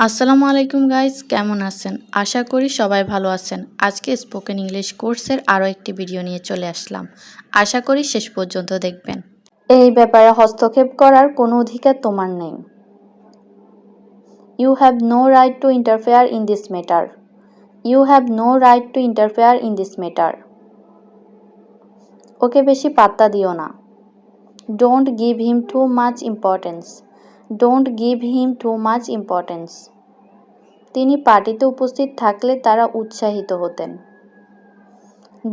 আসসালামু আলাইকুম গাইস, কেমন আছেন? আশা করি সবাই ভালো আছেন। আজকে স্পোকেন ইংলিশ কোর্সের আরও একটি ভিডিও নিয়ে চলে আসলাম। আশা করি শেষ পর্যন্ত দেখবেন। এই ব্যাপারে হস্তক্ষেপ করার কোনো অধিকার তোমার নেই। You have no right to interfere in this matter. You have no right to interfere in this matter. ওকে বেশি পাত্তা দিও না। Don't give him too much importance. Don't give him too much importance. তিনি পার্টিতে উপস্থিত থাকলে তারা উৎসাহিত হতেন।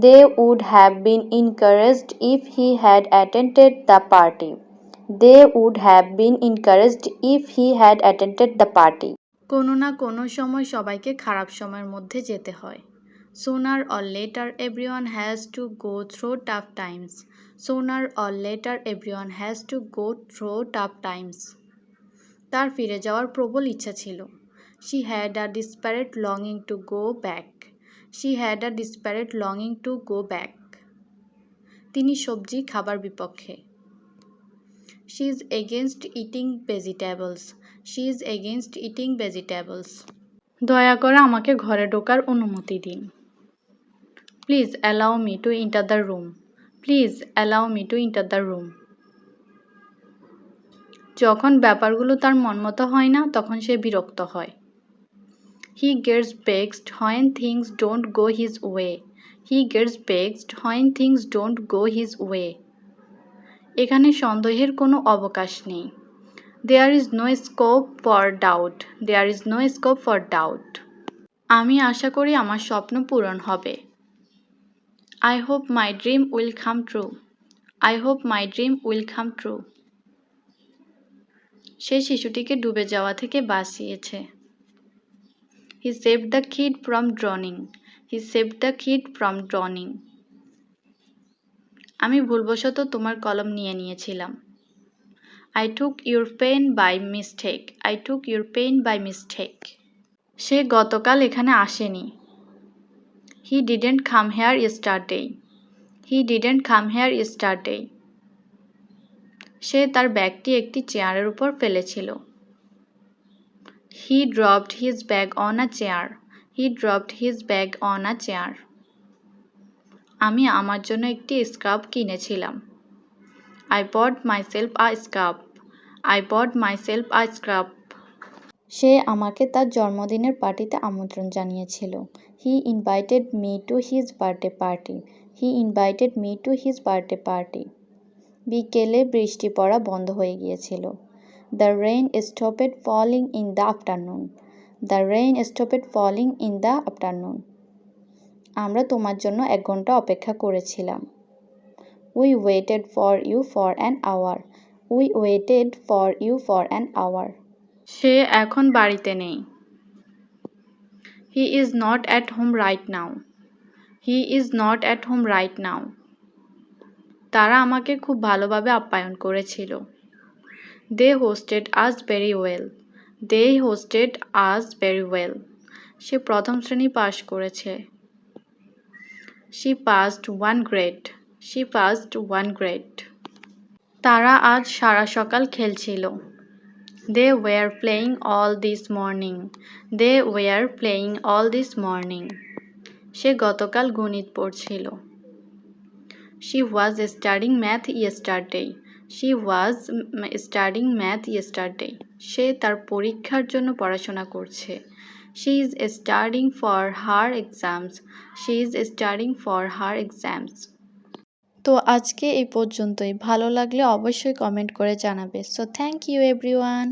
They would have been encouraged if he had attended the party. They would have been encouraged if he had attended the party. কোনো না কোনো সময় সবাইকে খারাপ সময়ের মধ্যে যেতে হয়। Sooner or later everyone has to go through tough times. Sooner or later everyone has to go through tough times. তার ফিরে যাওয়ার প্রবল ইচ্ছা ছিল। She had a desperate longing to go back. She had a desperate longing to go back. তিনি সবজি খাবার বিপক্ষে। She is against eating vegetables. She is against eating vegetables. দয়া করে আমাকে ঘরে ঢোকার অনুমতি দিন। Please allow me to enter the room. Please allow me to enter the room. যখন ব্যাপারগুলো তার মনমতো হয় না তখন সে বিরক্ত হয়। He gets vexed when things don't go his way. He gets vexed when things don't go his way. এখানে সন্দেহের কোনো অবকাশ নেই। There is no scope for doubt. There is no scope for doubt. আমি আশা করি আমার স্বপ্ন পূরণ হবে। I hope my dream will come true. I hope my dream will come true. সে শিশুটিকে ডুবে যাওয়া থেকে বাঁচিয়েছে। He saved the kid from drowning. He saved the kid from drowning. আমি ভুলবশত তোমার কলম নিয়ে নিয়েছিলাম। I took your pen by mistake. I took your pen by mistake. সে গতকাল এখানে আসেনি। He didn't come here yesterday. He didn't come here yesterday. সে তার ব্যাগটি একটি চেয়ারের উপর ফেলেছিল। He dropped his bag on a chair. He dropped his bag on a chair. আমি আমার জন্য একটি স্কার্ফ কিনেছিলাম। I bought myself a scarf. I bought myself a scarf. সে আমাকে তার জন্মদিনের পার্টিতে আমন্ত্রণ জানিয়েছিল। He invited me to his birthday party. He invited me to his birthday party. বিকেলে বৃষ্টি পড়া বন্ধ হয়ে গিয়েছিল। The rain stopped falling in the afternoon. The rain stopped falling in the afternoon. আমরা তোমার জন্য 1 ঘন্টা অপেক্ষা করেছিলাম। We waited for you for an hour. We waited for you for an hour. সে এখন বাড়িতে নেই। He is not at home right now. He is not at home right now. তারা আমাকে খুব ভালোভাবে আপ্যায়ন করেছিল। They hosted us very well. They hosted us very well. সে প্রথম শ্রেণী পাশ করেছে। She passed 1 grade. She passed 1 grade. তারা আজ সারা সকাল খেলছিল। They were playing all this morning. They were playing all this morning. সে গতকাল গণিত পড়ছিল। She was studying math yesterday. She was studying math yesterday. সে তার পরীক্ষার জন্য পড়াশোনা করছে। She is studying for her exams. She is studying for her exams. তো আজকে এই পর্যন্তই। ভালো লাগলে অবশ্যই কমেন্ট করে জানাবে। So thank you everyone.